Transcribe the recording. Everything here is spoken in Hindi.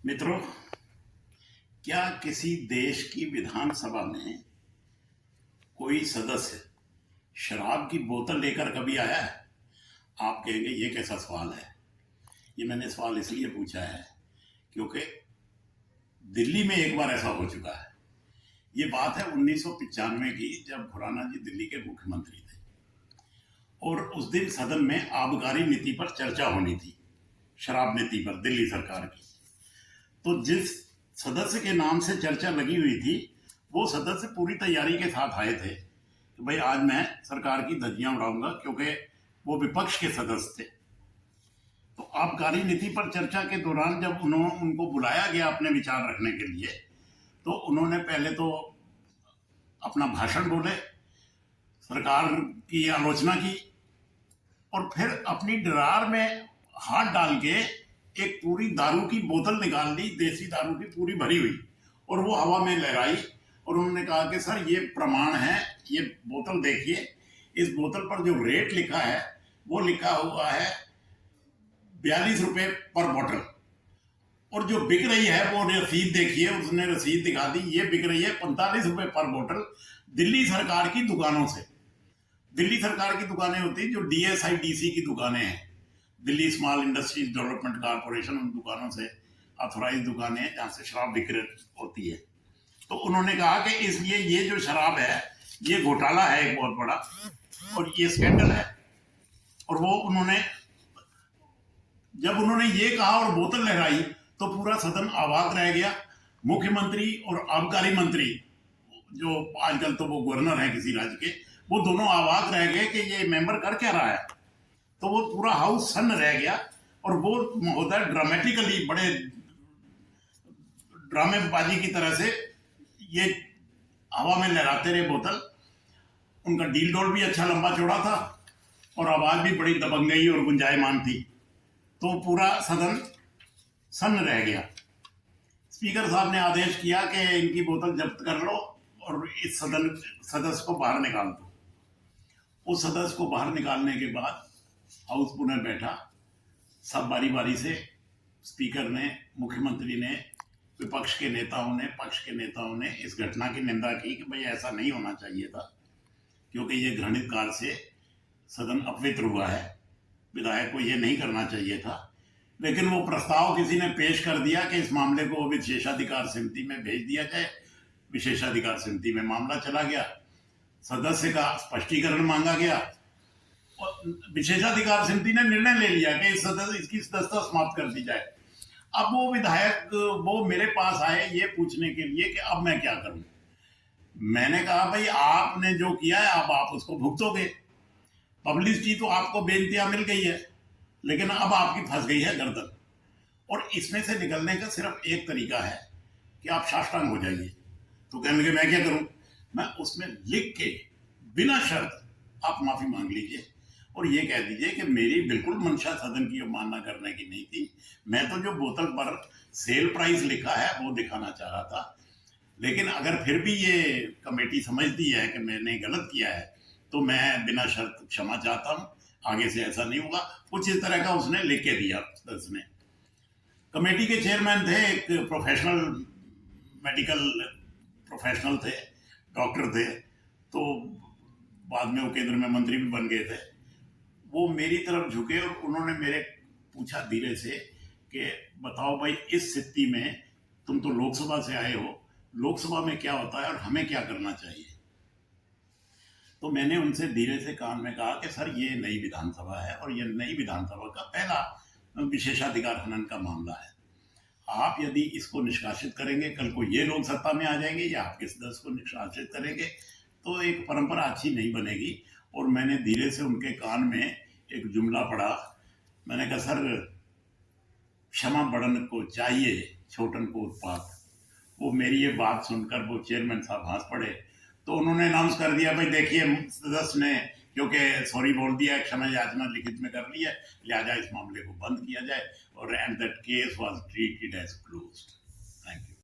मित्रों, क्या किसी देश की विधानसभा में कोई सदस्य शराब की बोतल लेकर कभी आया है? आप कहेंगे ये कैसा सवाल है। ये मैंने सवाल इसलिए पूछा है क्योंकि दिल्ली में एक बार ऐसा हो चुका है। ये बात है 1995 की, जब खुराना जी दिल्ली के मुख्यमंत्री थे और उस दिन सदन में आबकारी नीति पर चर्चा होनी थी, शराब नीति पर दिल्ली सरकार की। तो जिस सदस्य के नाम से चर्चा लगी हुई थी, वो सदस्य पूरी तैयारी के साथ आए थे कि भाई आज मैं सरकार की धज्जियां उड़ाऊंगा, क्योंकि वो विपक्ष के सदस्य थे। तो आबकारी नीति पर चर्चा के दौरान जब उनको बुलाया गया अपने विचार रखने के लिए, तो उन्होंने पहले तो अपना भाषण बोले, सरकार की आलोचना की और फिर अपनी ड्रार में हाथ डाल के एक पूरी दारू की बोतल निकाल ली, देसी दारू की पूरी भरी हुई, और वो हवा में लहराई और उन्होंने कहा कि सर ये प्रमाण है, ये बोतल देखिए, इस बोतल पर जो रेट लिखा है वो लिखा हुआ है 42 रुपए पर बोतल, और जो बिक रही है वो रसीद देखिए, उसने रसीद दिखा दी, ये बिक रही है 45 रुपए पर बोतल दिल्ली सरकार की दुकानों से। दिल्ली सरकार की दुकानें होती जो DSIDC की दुकानें हैं, Delhi small industries development corporation, उन दुकानों से ऑथोराइज दुकानें जहाँ से शराब बिक्री होती है। तो उन्होंने कहा कि इसलिए ये जो शराब है ये घोटाला है एक बहुत बड़ा, और ये स्कैंडल है। और वो जब उन्होंने ये कहा और बोतल लहराई तो पूरा सदन अवाक रह गया। मुख्यमंत्री और आबकारी मंत्री, जो आजकल तो वो गवर्नर है किसी राज्य के, वो दोनों अवाक रह गए कि ये मेंबर कर क्या रहा है। तो वो पूरा हाउस सन्न रह गया और वो महोदय ड्रामेटिकली, बड़े ड्रामेबाजी की तरह से ये हवा में लहराते रहे बोतल। उनका डील डोल भी अच्छा लंबा चौड़ा था और आवाज भी बड़ी दबंगई और गुंजायमान थी। तो पूरा सदन सन्न रह गया। स्पीकर साहब ने आदेश किया कि इनकी बोतल जब्त कर लो और इस सदस्य को बाहर निकाल दो। उस सदस्य को बाहर निकालने के बाद हाउस पुनः बैठा। सब बारी बारी से, स्पीकर ने, मुख्यमंत्री ने, विपक्ष के नेताओं ने, पक्ष के नेताओं ने इस घटना की निंदा की कि भाई ऐसा नहीं होना चाहिए था, क्योंकि ये घृणित काल से सदन अपवित्र हुआ है, विधायक को ये नहीं करना चाहिए था। लेकिन वो प्रस्ताव किसी ने पेश कर दिया कि इस मामले को विशेषाधिकार समिति में भेज दिया जाए। विशेषाधिकार समिति में मामला चला गया, सदस्य का स्पष्टीकरण मांगा गया और विशेषाधिकार समिति ने निर्णय ले लिया कि इसकी सदस्यता समाप्त कर दी जाए। अब वो विधायक वो मेरे पास आए ये पूछने के लिए कि अब मैं क्या करूं। मैंने कहा भाई आपने जो किया है अब आप उसको भुगतोगे। पब्लिसिटी तो आपको बेइंतहा मिल गई है, लेकिन अब आपकी फंस गई है गर्दन, और इसमें से निकलने का सिर्फ एक तरीका है कि आप साष्टांग हो जाइए। तो कहने लगे मैं क्या करूं? मैं उसमें लिख के बिना शर्त आप माफी मांग लीजिए और ये कह दीजिए कि मेरी बिल्कुल मंशा सदन की अवमानना करने की नहीं थी। मैं तो जो बोतल पर सेल प्राइस लिखा है वो दिखाना चाह रहा था, लेकिन अगर फिर भी ये कमेटी समझती है कि मैंने गलत किया है तो मैं बिना शर्त क्षमा चाहता हूँ, आगे से ऐसा नहीं होगा। कुछ इस तरह का उसने लिख के दिया सदस्य ने। कमेटी के चेयरमैन थे एक प्रोफेशनल, मेडिकल प्रोफेशनल थे, डॉक्टर थे, तो बाद में वो केंद्र में मंत्री भी बन गए थे। वो मेरी तरफ झुके और उन्होंने मेरे पूछा धीरे से कि बताओ भाई, इस स्थिति में तुम तो लोकसभा से आए हो, लोकसभा में क्या होता है और हमें क्या करना चाहिए। तो मैंने उनसे धीरे से कान में कहा कि सर ये नई विधानसभा है और ये नई विधानसभा का पहला विशेषाधिकार हनन का मामला है। आप यदि इसको निष्कासित करेंगे, कल को ये लोग सत्ता में आ जाएंगे या आपके सदस्य को निष्कासित करेंगे, तो एक परंपरा अच्छी नहीं बनेगी। और मैंने धीरे से उनके कान में एक जुमला पढ़ा। मैंने कहा सर, क्षमा बड़न को चाहिए, छोटन को उत्पात। वो मेरी ये बात सुनकर वो चेयरमैन साहब हंस पड़े। तो उन्होंने अनाउंस कर दिया भाई देखिए, सदस्य ने क्योंकि सॉरी बोल दिया, क्षमा याचना लिखित में कर ली है, लिहाजा इस मामले को बंद किया जाए। और and that case was treated as closed. Thank you.